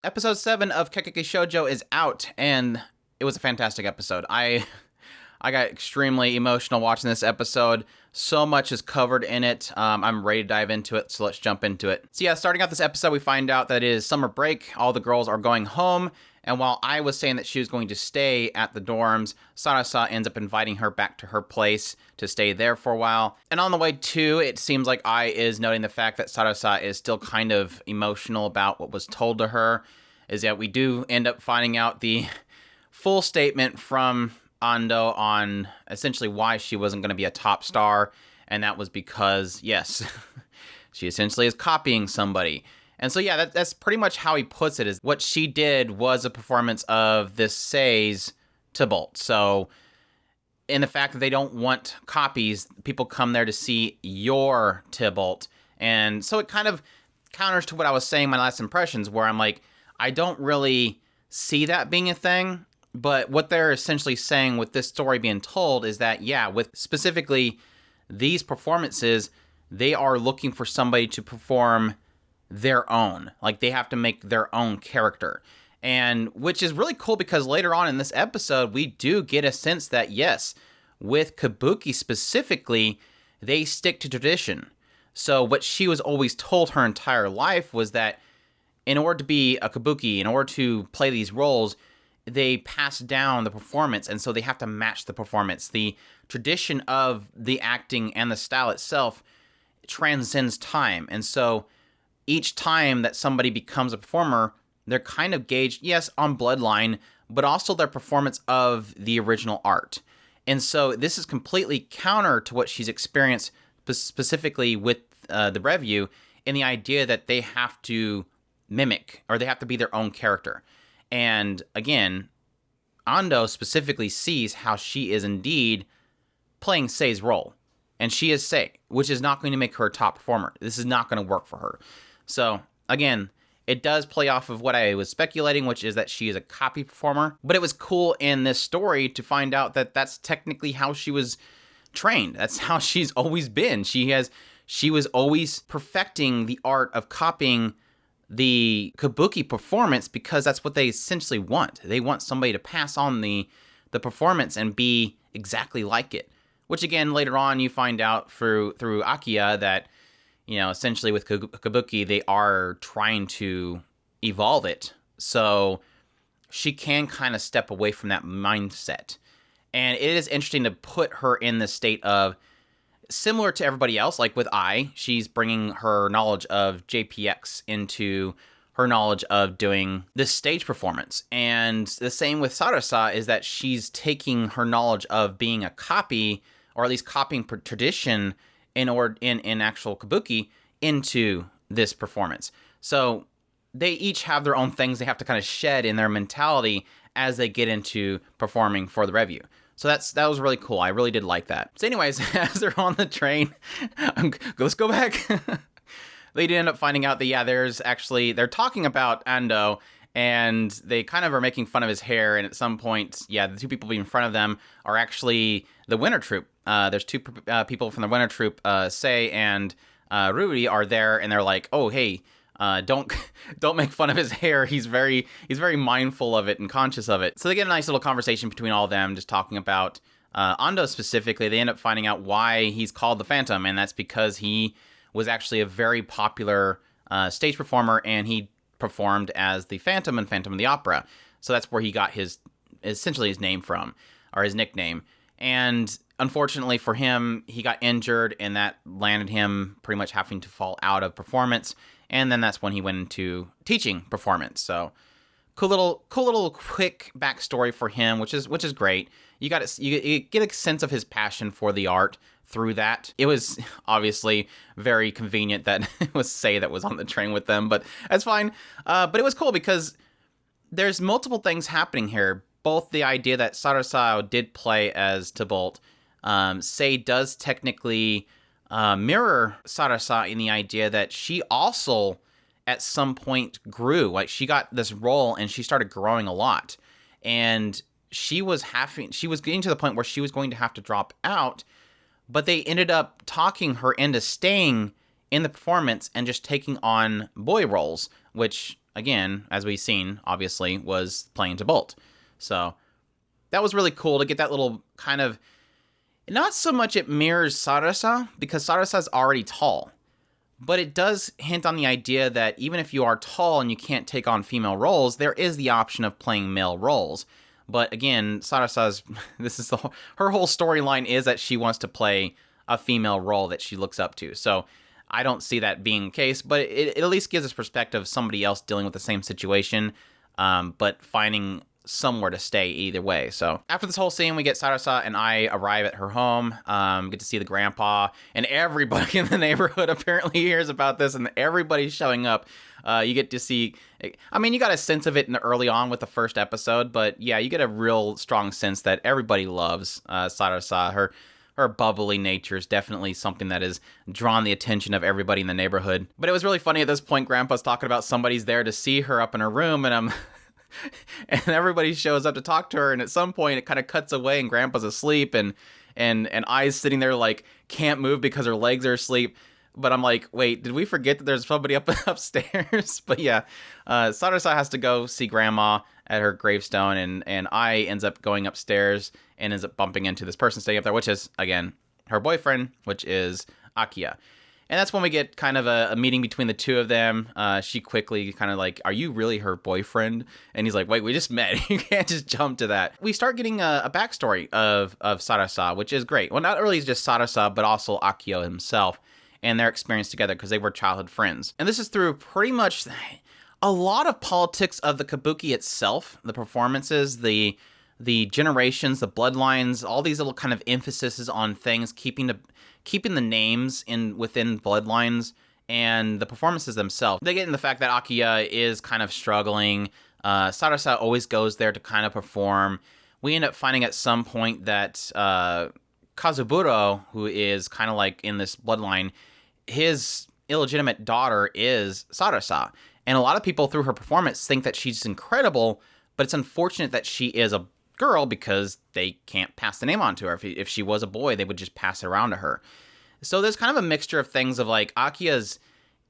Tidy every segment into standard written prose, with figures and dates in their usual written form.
Episode 7 of Kageki Shojo is out, and it was a fantastic episode. I got extremely emotional watching this episode. So much is covered in it. I'm ready to dive into it, so let's jump into it. So yeah, starting out this episode, we find out that it is summer break. All the girls are going home, and while I was saying that she was going to stay at the dorms, Sarasa ends up inviting her back to her place to stay there for a while. And on the way to, it seems like Ai is noting the fact that Sarasa is still kind of emotional about what was told to her, is that we do end up finding out the full statement from Ando on essentially why she wasn't going to be a top star, and that was because, yes, she essentially is copying somebody. And so, yeah, that's pretty much how he puts it, is what she did was a performance of this Sei's Tybalt. So, in the fact that they don't want copies, people come there to see your Tybalt. And so it kind of counters to what I was saying in my last impressions, where I'm like, I don't really see that being a thing. But what they're essentially saying with this story being told is that, yeah, with specifically these performances, they are looking for somebody to perform their own. Like, they have to make their own character. And which is really cool, because later on in this episode, we do get a sense that, yes, with Kabuki specifically, they stick to tradition. So what she was always told her entire life was that in order to be a Kabuki, in order to play these roles, they pass down the performance, and so they have to match the performance. The tradition of the acting and the style itself transcends time, and so each time that somebody becomes a performer, they're kind of gauged, yes, on bloodline, but also their performance of the original art. And so this is completely counter to what she's experienced specifically with the review, in the idea that they have to mimic, or they have to be their own character. And again, Ando specifically sees how she is indeed playing Sei's role. And she is Sei, which is not going to make her a top performer. This is not going to work for her. So, again, it does play off of what I was speculating, which is that she is a copy performer. But it was cool in this story to find out that that's technically how she was trained. That's how she's always been. She was always perfecting the art of copying the Kabuki performance, because that's what they essentially want. They want somebody to pass on the performance and be exactly like it. Which, again, later on you find out through Akiya that, you know, essentially with Kabuki, they are trying to evolve it. So she can kind of step away from that mindset. And it is interesting to put her in the state of, similar to everybody else, like with Ai, she's bringing her knowledge of JPX into her knowledge of doing this stage performance. And the same with Sarasa, is that she's taking her knowledge of being a copy, or at least copying tradition in actual Kabuki, into this performance. So they each have their own things they have to kind of shed in their mentality as they get into performing for the review. So that was really cool. I really did like that. So anyways, as they're on the train, let's go back. They did end up finding out that, yeah, they're talking about Ando, and they kind of are making fun of his hair. And at some point, yeah, the two people in front of them are actually the winter troupe. There's two people from the winter troupe, Sei and Rudy, are there, and they're like, oh, hey, don't make fun of his hair. He's very mindful of it and conscious of it. So they get a nice little conversation between all of them, just talking about Ando specifically. They end up finding out why he's called the Phantom, and that's because he was actually a very popular stage performer, and he performed as the Phantom in Phantom of the Opera. So that's where he got essentially his name from, or his nickname. And unfortunately for him, he got injured, and that landed him pretty much having to fall out of performance. And then that's when he went into teaching performance. So cool little quick backstory for him, which is great. You get a sense of his passion for the art through that. It was obviously very convenient that it was Sei that was on the train with them, but that's fine. But it was cool because there's multiple things happening here. Both the idea that Sarasa did play as Tybalt. Sei does technically mirror Sarasa in the idea that she also at some point grew. Like, she got this role and she started growing a lot, and she was getting to the point where she was going to have to drop out, but they ended up talking her into staying in the performance and just taking on boy roles, which again, as we've seen, obviously, was playing to Bolt. So that was really cool to get that little kind of, not so much it mirrors Sarasa, because Sarasa's already tall. But it does hint on the idea that even if you are tall and you can't take on female roles, there is the option of playing male roles. But again, Sarasa's, her whole storyline is that she wants to play a female role that she looks up to. So I don't see that being the case, but it at least gives us perspective of somebody else dealing with the same situation, but finding somewhere to stay either way. So after this whole scene, we get Sarasa and I arrive at her home, get to see the grandpa, and everybody in the neighborhood apparently hears about this, and everybody's showing up. You get to see, I mean, you got a sense of it early on with the first episode, but yeah, you get a real strong sense that everybody loves Sarasa. Her bubbly nature is definitely something that has drawn the attention of everybody in the neighborhood. But it was really funny at this point, Grandpa's talking about somebody's there to see her up in her room, and and everybody shows up to talk to her, and at some point it kind of cuts away and Grandpa's asleep, and Ai's sitting there like can't move because her legs are asleep. But I'm like, wait, did we forget that there's somebody upstairs? But yeah, Sarasa has to go see Grandma at her gravestone, and Ai ends up going upstairs and ends up bumping into this person staying up there, which is, again, her boyfriend, which is Akiya. And that's when we get kind of a meeting between the two of them. She quickly kind of like, are you really her boyfriend? And he's like, wait, we just met. You can't just jump to that. We start getting a backstory of Sarasa, which is great. Well, not really just Sarasa, but also Akio himself and their experience together, because they were childhood friends. And this is through pretty much a lot of politics of the kabuki itself, the performances, the generations, the bloodlines, all these little kind of emphases on things, keeping the names within bloodlines, and the performances themselves. They get in the fact that Akiya is kind of struggling. Sarasa always goes there to kind of perform. We end up finding at some point that Kazuburo, who is kind of like in this bloodline, his illegitimate daughter is Sarasa. And a lot of people through her performance think that she's incredible, but it's unfortunate that she is a girl because they can't pass the name on to her. If she was a boy, they would just pass it around to her. So there's kind of a mixture of things of like Akiya's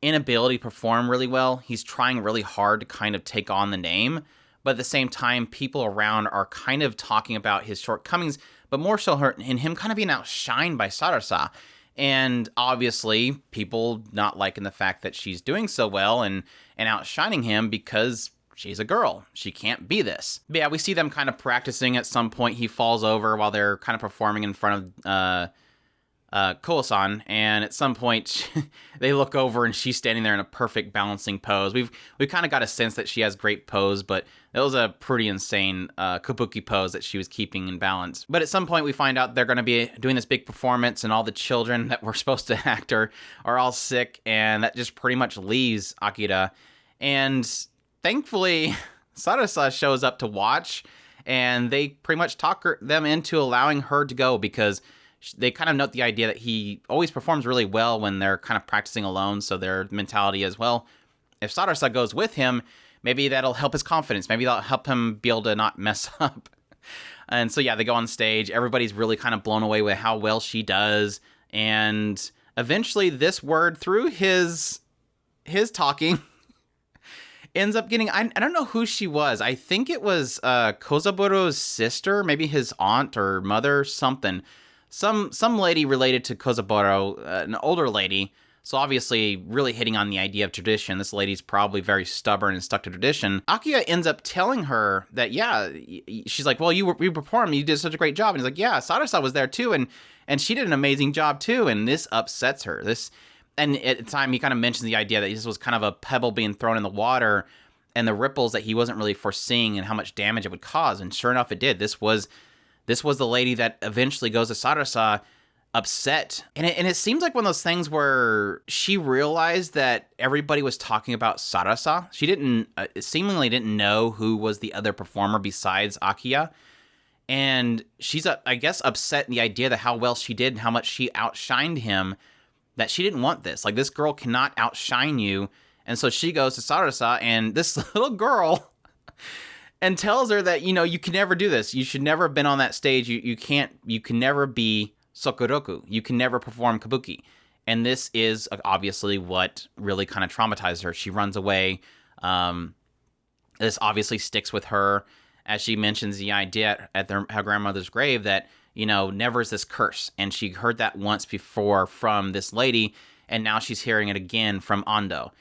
inability to perform really well. He's trying really hard to kind of take on the name, but at the same time, people around are kind of talking about his shortcomings, but more so in him kind of being outshined by Sarasa. And obviously, people not liking the fact that she's doing so well and outshining him because she's a girl. She can't be this. But yeah, we see them kind of practicing. At some point, he falls over while they're kind of performing in front of Kosan, and at some point they look over and she's standing there in a perfect balancing pose. We've kind of got a sense that she has great pose, but it was a pretty insane kabuki pose that she was keeping in balance. But at some point we find out they're going to be doing this big performance, and all the children that were supposed to act are all sick, and that just pretty much leaves Akira. And thankfully, Sarasa shows up to watch, and they pretty much talk them into allowing her to go, because they kind of note the idea that he always performs really well when they're kind of practicing alone, so their mentality as well. If Sarasa goes with him, maybe that'll help his confidence. Maybe that'll help him be able to not mess up. And so, yeah, they go on stage. Everybody's really kind of blown away with how well she does. And eventually this word, through his talking, ends up getting, I don't know who she was. I think it was Kozaburo's sister, maybe his aunt or mother, something. Some lady related to Kozaburo, an older lady, so obviously really hitting on the idea of tradition. This lady's probably very stubborn and stuck to tradition. Akiya ends up telling her that, yeah, she's like, well, you performed, you did such a great job. And he's like, yeah, Sarasa was there too, and she did an amazing job too, and this upsets her. And at the time, he kind of mentions the idea that this was kind of a pebble being thrown in the water, and the ripples that he wasn't really foreseeing and how much damage it would cause, and sure enough, it did. This was the lady that eventually goes to Sarasa upset. And it seems like one of those things where she realized that everybody was talking about Sarasa. She seemingly didn't know who was the other performer besides Akiya. And she's, I guess, upset in the idea that how well she did and how much she outshined him, that she didn't want this. Like, this girl cannot outshine you. And so she goes to Sarasa, and this little girl and tells her that, you can never do this. You should never have been on that stage. You can never be Sokuroku. You can never perform kabuki. And this is obviously what really kind of traumatized her. She runs away. This obviously sticks with her as she mentions the idea at her grandmother's grave that, never is this curse. And she heard that once before from this lady, and now she's hearing it again from Ando.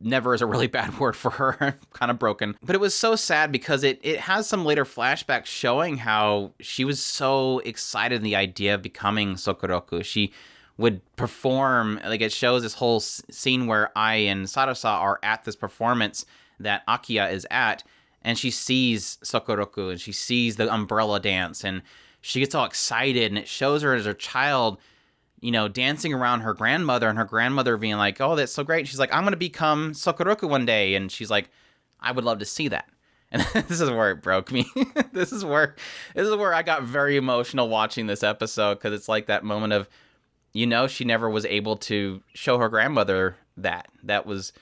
Never is a really bad word for her. Kind of broken. But it was so sad because it has some later flashbacks showing how she was so excited in the idea of becoming Sokuroku. She would perform, like it shows this whole scene where Ai and Sarasa are at this performance that Akiya is at, and she sees Sokuroku and she sees the umbrella dance and she gets all excited, and it shows her as a child, dancing around her grandmother, and her grandmother being like, oh, that's so great. She's like, I'm going to become Sokuroku one day. And she's like, I would love to see that. And this is where it broke me. This is where I got very emotional watching this episode, because it's like that moment of, she never was able to show her grandmother that. That was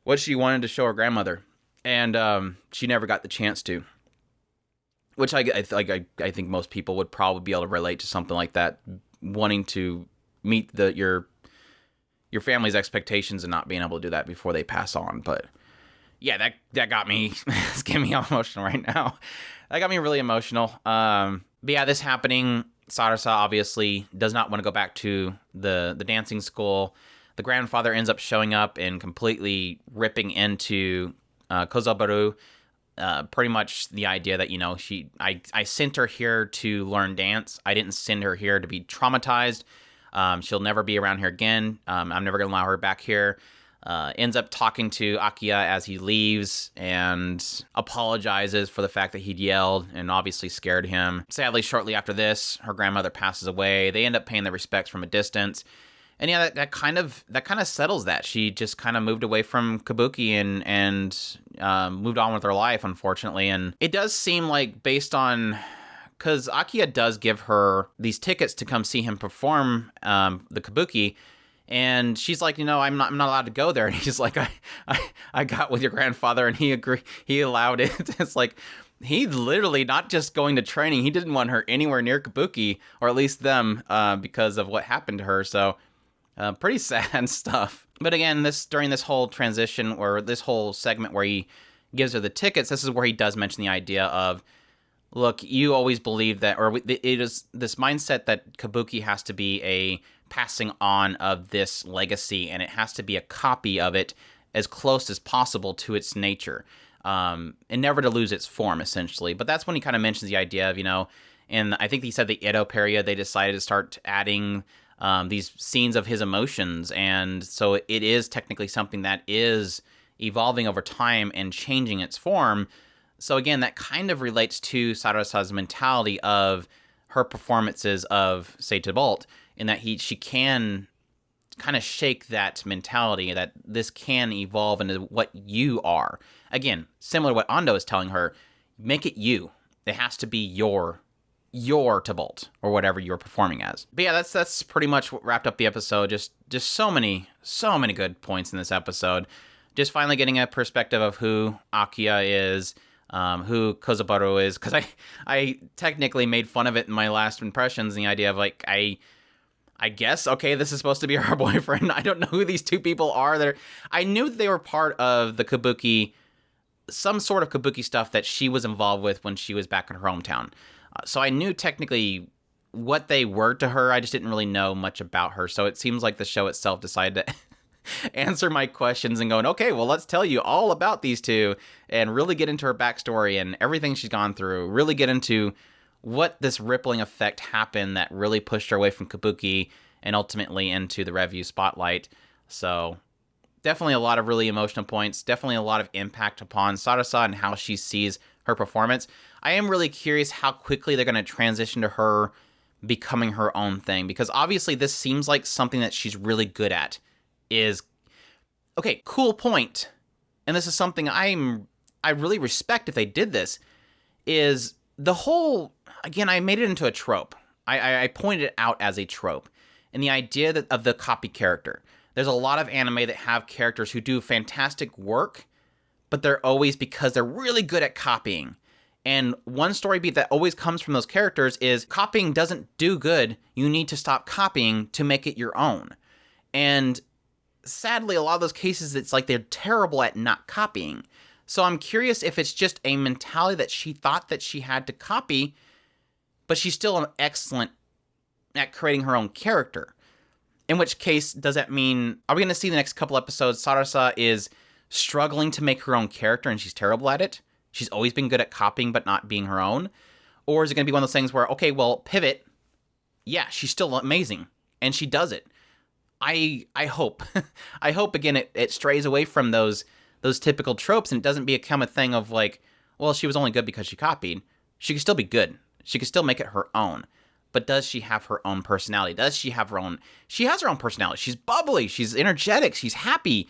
what she wanted to show her grandmother. And she never got the chance to. Which I think most people would probably be able to relate to something like that, wanting to meet your family's expectations and not being able to do that before they pass on. But yeah, that got me, it's getting me all emotional right now. That got me really emotional. But yeah, this happening, Sarasa obviously does not want to go back to the dancing school. The grandfather ends up showing up and completely ripping into Kozabaru. Pretty much the idea that, I sent her here to learn dance. I didn't send her here to be traumatized. She'll never be around here again. I'm never going to allow her back here. Ends up talking to Akiya as he leaves and apologizes for the fact that he'd yelled and obviously scared him. Sadly, shortly after this, her grandmother passes away. They end up paying their respects from a distance. And yeah, that kind of settles that. She just kind of moved away from Kabuki and moved on with her life, unfortunately. And it does seem like, based on, because Akiya does give her these tickets to come see him perform the Kabuki, and she's like, I'm not allowed to go there. And he's like, I got with your grandfather, and he allowed it. It's like, he's literally not just going to training. He didn't want her anywhere near Kabuki, or at least them, because of what happened to her. So. Pretty sad stuff. But again, during this whole transition, or this whole segment where he gives her the tickets, this is where he does mention the idea of, look, you always believe that, or it is this mindset that Kabuki has to be a passing on of this legacy, and it has to be a copy of it as close as possible to its nature, and never to lose its form, essentially. But that's when he kind of mentions the idea of, and I think he said the Edo period, they decided to start adding these scenes of his emotions, and so it is technically something that is evolving over time and changing its form. So again, that kind of relates to Sarasa's mentality of her performances of, say, Tybalt, in that she can kind of shake that mentality that this can evolve into what you are. Again, similar to what Ando is telling her, make it you. It has to be your Tybalt, or whatever you're performing as. But yeah, that's pretty much what wrapped up the episode. Just so many good points in this episode. Just finally getting a perspective of who Akiya is, who Kozabaru is, because I technically made fun of it in my last impressions, and the idea of like, I guess, okay, this is supposed to be her boyfriend. I don't know who these two people are. I knew that they were part of the Kabuki, some sort of Kabuki stuff that she was involved with when she was back in her hometown. So I knew technically what they were to her. I just didn't really know much about her. So it seems like the show itself decided to answer my questions and going, okay, well, let's tell you all about these two and really get into her backstory and everything she's gone through. Really get into what this rippling effect happened that really pushed her away from Kabuki and ultimately into the review spotlight. So definitely a lot of really emotional points. Definitely a lot of impact upon Sarasa and how she sees her performance. I am really curious how quickly they're going to transition to her becoming her own thing, because obviously this seems like something that she's really good at. Is, okay, cool point, and this is something I really respect if they did this, is the whole, again, I made it into a trope. I pointed it out as a trope, and the idea that of the copy character. There's a lot of anime that have characters who do fantastic work, but they're always, because they're really good at copying. And one story beat that always comes from those characters is copying doesn't do good. You need to stop copying to make it your own. And sadly, a lot of those cases, it's like they're terrible at not copying. So I'm curious if it's just a mentality that she thought that she had to copy, but she's still excellent at creating her own character. In which case, does that mean, are we going to see the next couple episodes, Sarasa is struggling to make her own character and she's terrible at it? She's always been good at copying but not being her own? Or is it going to be one of those things where, okay, well, pivot, yeah, she's still amazing, and she does it. I hope. I hope, again, it strays away from those typical tropes and it doesn't become a thing of like, well, she was only good because she copied. She could still be good. She could still make it her own. But does she have her own personality? Does she have her own... She has her own personality. She's bubbly. She's energetic. She's happy.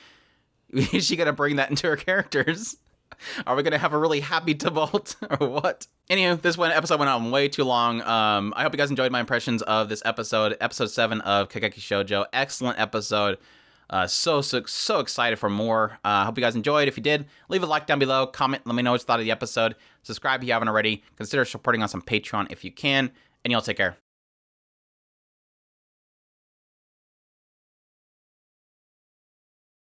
Is she going to bring that into her characters? Are we going to have a really happy Tumult or what? Anywho, this episode went on way too long. I hope you guys enjoyed my impressions of this episode. Episode 7 of Kageki Shojo. Excellent episode. So excited for more. Hope you guys enjoyed. If you did, leave a like down below. Comment. Let me know what you thought of the episode. Subscribe if you haven't already. Consider supporting us on Patreon if you can. And y'all take care.